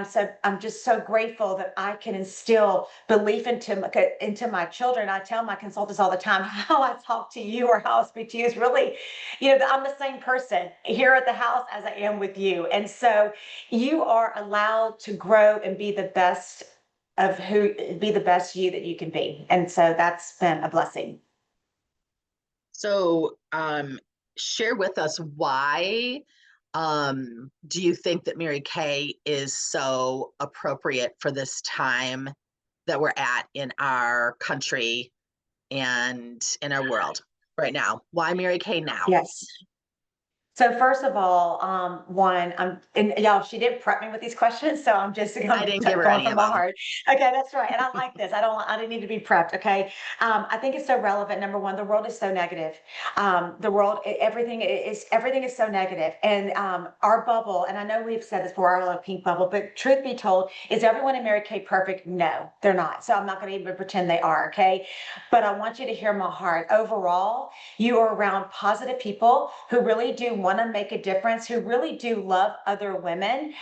I'm just so grateful that I can instill belief into my children. I tell my consultants all the time, how I talk to you or how I speak to you is really, I'm the same person here at the house as I am with you. And so you are allowed to grow and be the best be the best you that you can be. And so that's been a blessing. So, share with us why do you think that Mary Kay is so appropriate for this time that we're at in our country and in our world right now? Why Mary Kay now? Yes. So first of all, one, and y'all, she didn't prep me with these questions, so I'm just I didn't give her going any from of my them. heart. Okay, that's right, and I like this. I didn't need to be prepped. Okay, I think it's so relevant. Number one, the world is so negative. The world, everything is so negative, and our bubble. And I know we've said this before, our little pink bubble. But truth be told, is everyone in Mary Kay perfect? No, they're not. So I'm not going to even pretend they are. Okay, but I want you to hear my heart. Overall, you are around positive people who really do want to make a difference, who really do love other women.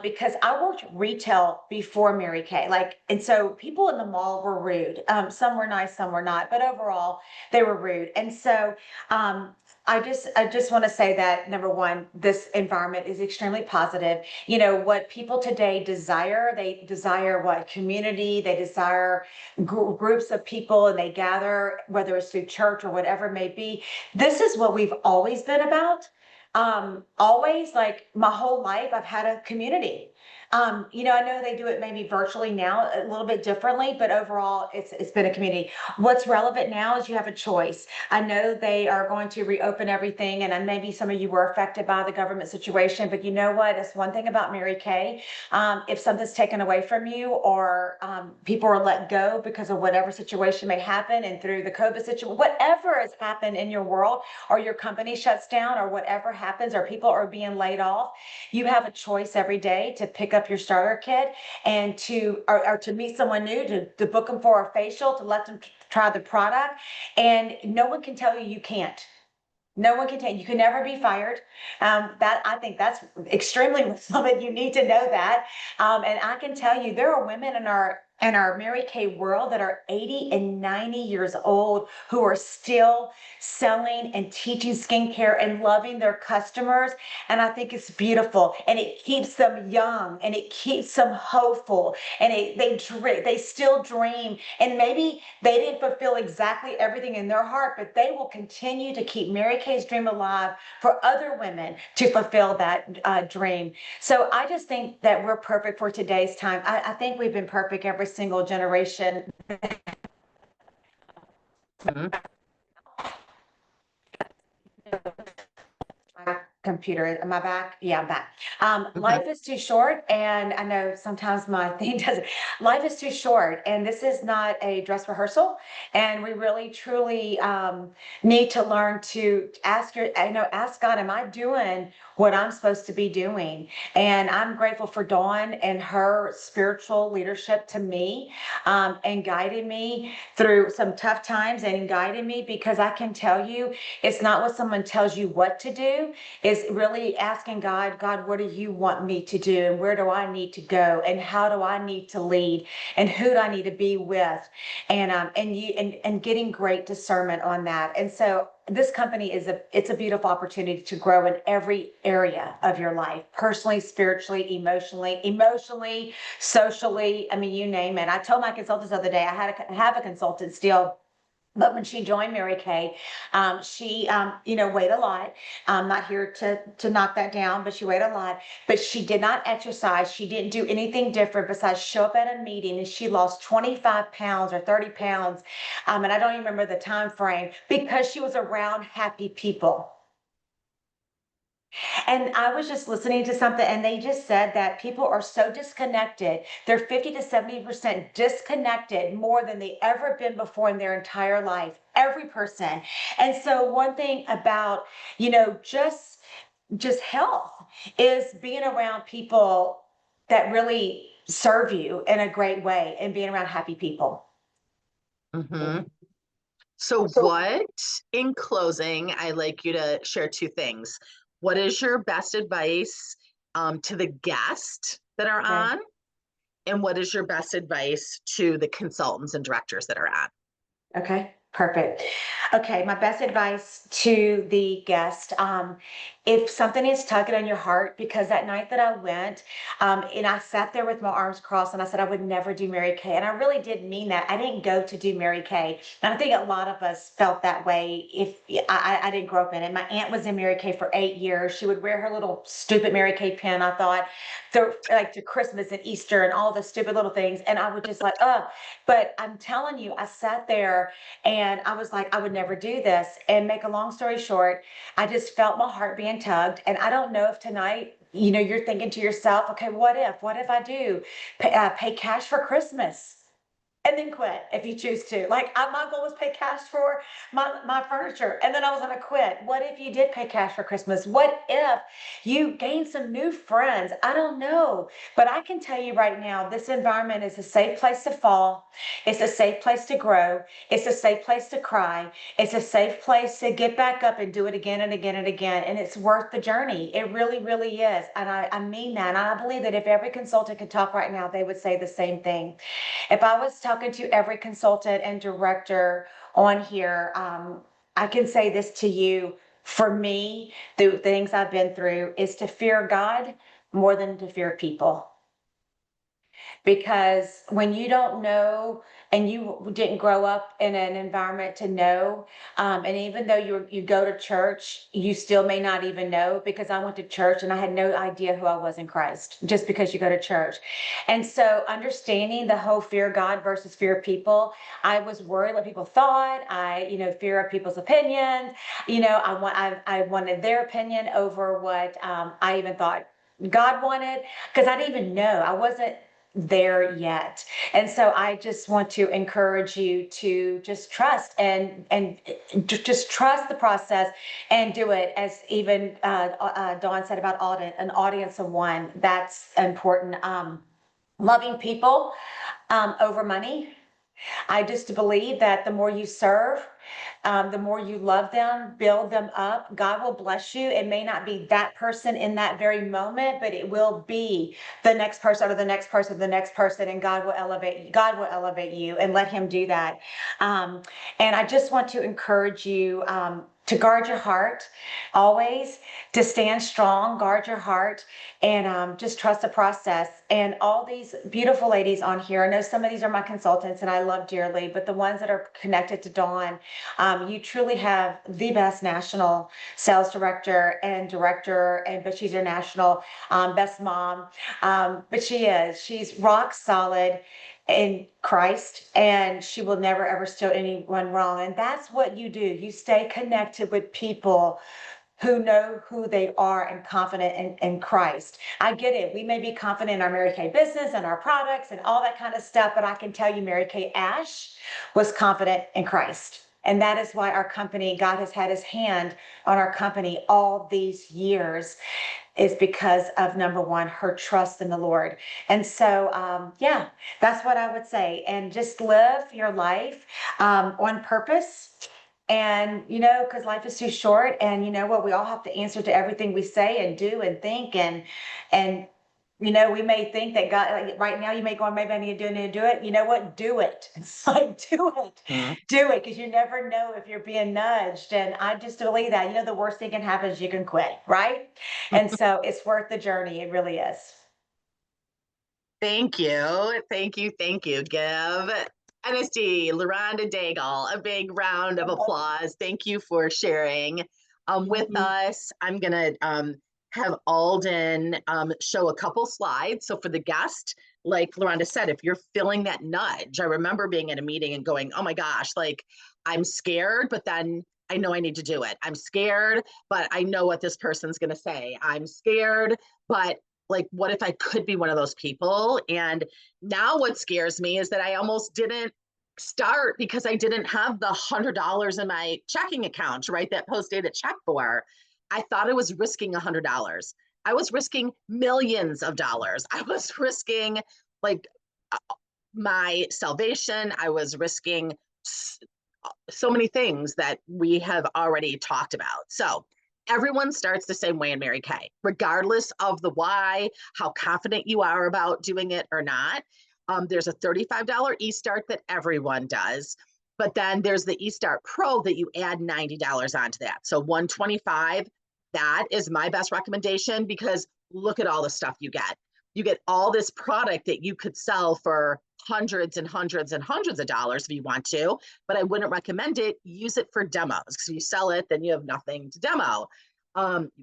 Because I worked retail before Mary Kay, and so people in the mall were rude. Some were nice, some were not, but overall they were rude. And so, I just want to say that number one, this environment is extremely positive. What people today desire, they desire what community, they desire groups of people, and they gather, whether it's through church or whatever it may be. This is what we've always been about. Always, like my whole life, I've had a community. I know they do it maybe virtually now a little bit differently, but overall it's been a community. What's relevant now is you have a choice. I know they are going to reopen everything, and maybe some of you were affected by the government situation, but you know what? It's one thing about Mary Kay. If something's taken away from you, or people are let go because of whatever situation may happen, and through the COVID situation, whatever has happened in your world, or your company shuts down, or whatever happens, or people are being laid off, you have a choice every day to pick up your starter kit and or to meet someone new, to book them for a facial, to let them try the product. And no one can tell you you can't. No one can tell you. You can never be fired. I think that's extremely relevant. You need to know that. And I can tell you, there are women in our Mary Kay world that are 80 and 90 years old who are still selling and teaching skincare and loving their customers. And I think it's beautiful, and it keeps them young, and it keeps them hopeful, and they still dream. And maybe they didn't fulfill exactly everything in their heart, but they will continue to keep Mary Kay's dream alive for other women to fulfill that dream. So I just think that we're perfect for today's time. I think we've been perfect every single generation. Mhm. My computer, am I back? Yeah, I'm back. Mhm. Life is too short, and I know sometimes my thing doesn't. Life is too short, and this is not a dress rehearsal. And we really, truly need to learn to ask God, am I doing what I'm supposed to be doing? And I'm grateful for Dawn and her spiritual leadership to me, and guiding me through some tough times, and guiding me, because I can tell you, it's not what someone tells you what to do. Is really asking God, what do you want me to do? And where do I need to go? And how do I need to lead? And who do I need to be with? And getting great discernment on that. And so this company it's a beautiful opportunity to grow in every area of your life, personally, spiritually, emotionally, socially. I mean, you name it. I told my consultants the other day, I have a consultant still. But when she joined Mary Kay, she, weighed a lot. I'm not here to knock that down, but she weighed a lot. But she did not exercise. She didn't do anything different besides show up at a meeting, and she lost 25 pounds or 30 pounds. And I don't even remember the time frame, because she was around happy people. And I was just listening to something, and they just said that people are so disconnected. They're 50 to 70% disconnected more than they ever been before in their entire life. Every person. And so one thing about, just health is being around people that really serve you in a great way and being around happy people. Mm-hmm. So what, in closing, I'd like you to share two things. What is your best advice to the guests that are Okay. on? And what is your best advice to the consultants and directors that are on? Okay, perfect. Okay, my best advice to the guest, if something is tugging on your heart, because that night that I went, and I sat there with my arms crossed and I said I would never do Mary Kay. And I really did mean that. I didn't go to do Mary Kay. And I think a lot of us felt that way if I didn't grow up in it. My aunt was in Mary Kay for 8 years. She would wear her little stupid Mary Kay pin, I thought, like to Christmas and Easter and all the stupid little things. And I would just like, but I'm telling you, I sat there and I was like, I would never do this. And make a long story short, I just felt my heart being tugged. And I don't know if tonight, you're thinking to yourself, okay, what if I do pay cash for Christmas? And then quit if you choose to. Like my goal was pay cash for my furniture, and then I was gonna quit. What if you did pay cash for Christmas? What if you gained some new friends? I don't know, but I can tell you right now, this environment is a safe place to fall. It's a safe place to grow. It's a safe place to cry. It's a safe place to get back up and do it again and again and again. And it's worth the journey. It really, really is. And I mean that. And I believe that if every consultant could talk right now, they would say the same thing. If I was talking to every consultant and director on here, I can say this to you. For me, the things I've been through is to fear God more than to fear people. Because when you don't know and you didn't grow up in an environment to know, and even though you go to church, you still may not even know, because I went to church and I had no idea who I was in Christ just because you go to church. And so understanding the whole fear God versus fear people, I was worried what people thought. Fear of people's opinions. I wanted their opinion over what I even thought God wanted, because I didn't even know. I wasn't there yet. And so I just want to encourage you to just trust and just trust the process and do it. As even Dawn said about an audience of one, that's important. Loving people over money. I just believe that the more you serve, the more you love them, build them up, God will bless you. It may not be that person in that very moment, but it will be the next person or the next person, the next person, and God will elevate you. God will elevate you, and let him do that. And I just want to encourage you to guard your heart always, to stand strong, guard your heart, and just trust the process. And all these beautiful ladies on here, I know some of these are my consultants and I love dearly, but the ones that are connected to Dawn, you truly have the best national sales director, but she's your national best mom. But she's rock solid in Christ, and she will never ever steer anyone wrong. And that's what you do. You stay connected with people who know who they are and confident in Christ. I get it. We may be confident in our Mary Kay business and our products and all that kind of stuff, but I can tell you Mary Kay Ash was confident in Christ. And that is why our company, God has had his hand on our company all these years, is because of, number one, her trust in the Lord. And so, that's what I would say. And just live your life on purpose. And, because life is too short, and you know what, we all have to answer to everything we say and do and think. And we may think that God, like right now, you may go, maybe I need to do it. You know what? Do it. It's like, do it. Mhm. Do it, because you never know if you're being nudged. And I just believe that, the worst thing can happen is you can quit, right? And so it's worth the journey. It really is. Thank you. Thank you. Thank you. Give NSD, LaRonda Daigle, a big round of applause. Thank you for sharing with us. I'm going to have Alden show a couple slides. So for the guest, like LaRonda said, if you're feeling that nudge, I remember being at a meeting and going, oh my gosh, like I'm scared, but then I know I need to do it. I'm scared, but I know what this person's going to say. I'm scared, but like, what if I could be one of those people? And now what scares me is that I almost didn't start because I didn't have the $100 in my checking account to write that post-dated check for. I thought I was risking $100. I was risking millions of dollars. I was risking like my salvation. I was risking so many things that we have already talked about. So everyone starts the same way in Mary Kay, regardless of the why, how confident you are about doing it or not. There's a $35 eStart that everyone does, but then there's the eStart Pro that you add $90 onto that. So $125, that is my best recommendation, because look at all the stuff you get. You get all this product that you could sell for hundreds and hundreds and hundreds of dollars if you want to, but I wouldn't recommend it. Use it for demos, because if you sell it, then you have nothing to demo.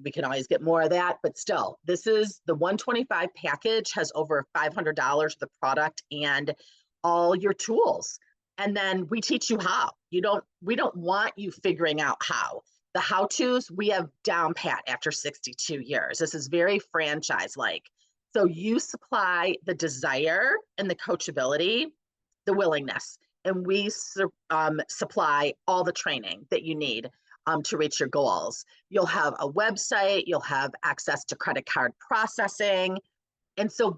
We can always get more of that, but still, this is the 125 package, has over $500 of the product and all your tools. And then we teach you how. We don't want you figuring out how. The how-tos we have down pat after 62 years. This is very franchise-like. So you supply the desire and the coachability, the willingness, and we supply all the training that you need to reach your goals. You'll have a website, you'll have access to credit card processing. And so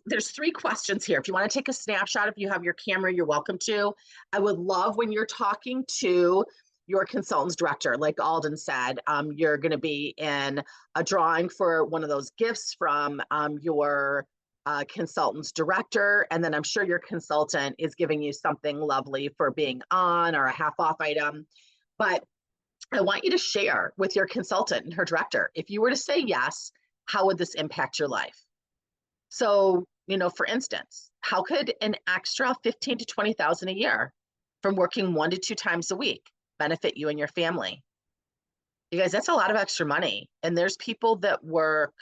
there's 3 questions here. If you want to take a snapshot, if you have your camera, you're welcome to. I would love when you're talking to your consultants director, like Alden said, you're going to be in a drawing for one of those gifts from your consultants director. And then I'm sure your consultant is giving you something lovely for being on, or a half off item. But I want you to share with your consultant and her director, if you were to say yes, how would this impact your life? So, for instance, how could an extra 15 to 20,000 a year from working 1 to 2 times a week benefit you and your family? You guys, that's a lot of extra money. And there's people that work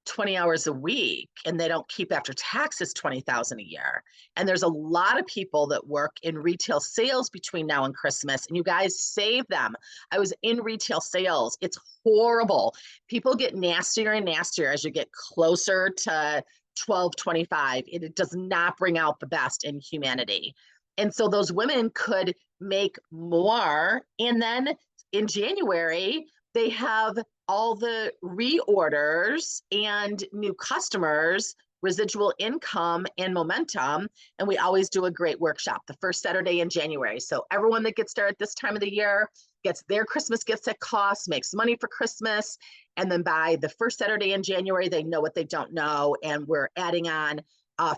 20 hours a week and they don't keep after taxes 20,000 a year. And there's a lot of people that work in retail sales between now and Christmas, and you guys save them. I was in retail sales. It's horrible. People get nastier and nastier as you get closer to 12/25. It does not bring out the best in humanity. And so those women could make more. And then in January, they have all the reorders and new customers, residual income and momentum. And we always do a great workshop the first Saturday in January. So everyone that gets there at this time of the year gets their Christmas gifts at cost, makes money for Christmas. And then by the first Saturday in January, they know what they don't know. And we're adding on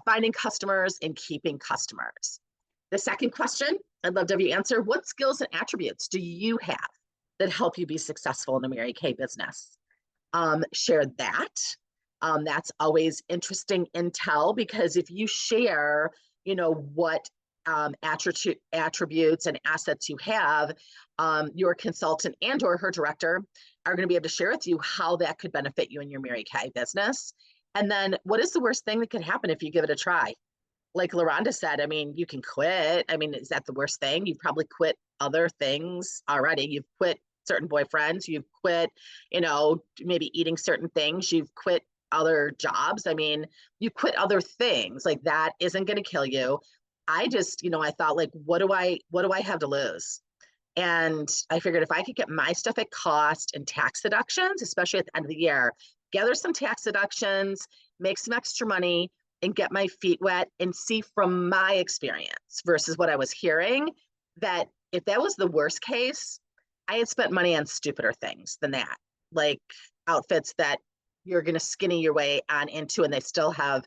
finding customers and keeping customers. The second question, I'd love to have you answer: what skills and attributes do you have that help you be successful in the Mary Kay business? Share that. That's always interesting intel, because if you share, what attributes and assets you have, your consultant and or her director are going to be able to share with you how that could benefit you in your Mary Kay business. And then what is the worst thing that could happen if you give it a try? Like LaRonda said, you can quit. Is that the worst thing? You've probably quit other things already. You've quit certain boyfriends, you've quit, maybe eating certain things, you've quit other jobs. You quit other things. Like, that isn't going to kill you. I just, I thought, like, what do I have to lose? And I figured if I could get my stuff at cost and tax deductions, especially at the end of the year, gather some tax deductions, make some extra money, and get my feet wet and see from my experience versus what I was hearing, that if that was the worst case, I had spent money on stupider things than that, like outfits that you're going to skinny your way on into, and they still have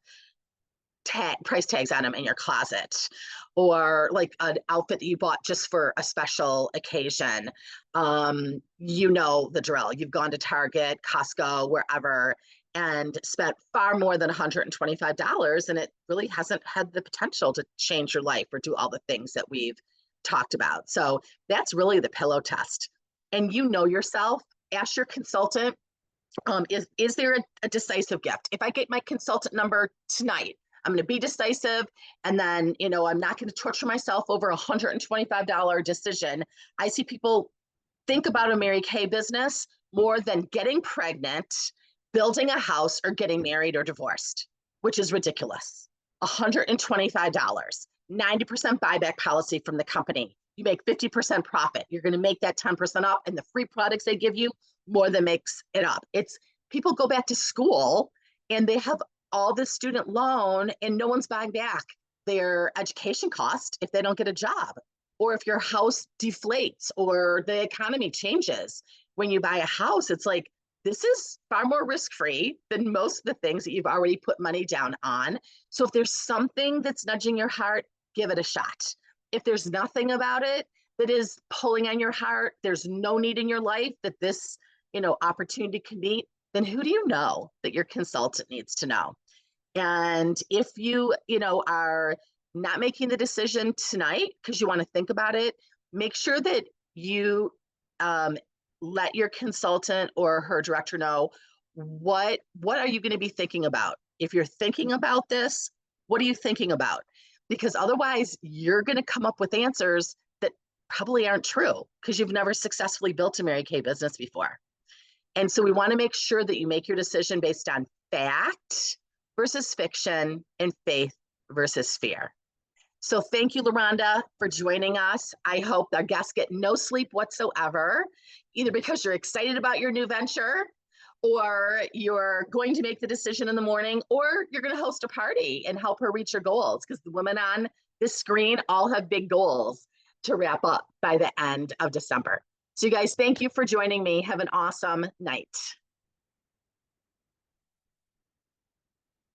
price tags on them in your closet, or like an outfit that you bought just for a special occasion. The drill. You've gone to Target, Costco, wherever, and spent far more than $125, and it really hasn't had the potential to change your life or do all the things that we've talked about. So that's really the pillow test. And yourself, ask your consultant, is there a decisive gift? If I get my consultant number tonight, I'm going to be decisive. And then, I'm not going to torture myself over $125 decision. I see people think about a Mary Kay business more than getting pregnant, building a house, or getting married or divorced, which is ridiculous. $125, 90% buyback policy from the company. You make 50% profit. You're going to make that 10% up, and the free products they give you more than makes it up. It's people go back to school and they have all this student loan and no one's buying back their education cost if they don't get a job, or if your house deflates or the economy changes. When you buy a house, it's like, this is far more risk-free than most of the things that you've already put money down on. So if there's something that's nudging your heart, give it a shot. If there's nothing about it that is pulling on your heart, there's no need in your life that this, opportunity can meet, then who do you know that your consultant needs to know? And if you, are not making the decision tonight because you want to think about it, make sure that you let your consultant or her director know what are you going to be thinking about. If you're thinking about this, what are you thinking about? Because otherwise you're going to come up with answers that probably aren't true because you've never successfully built a Mary Kay business before. And so we want to make sure that you make your decision based on fact versus fiction and faith versus fear. So thank you, LaRonda, for joining us. I hope our guests get no sleep whatsoever, either because you're excited about your new venture, or you're going to make the decision in the morning, or you're going to host a party and help her reach her goals, because the women on this screen all have big goals to wrap up by the end of December. So you guys, thank you for joining me. Have an awesome night.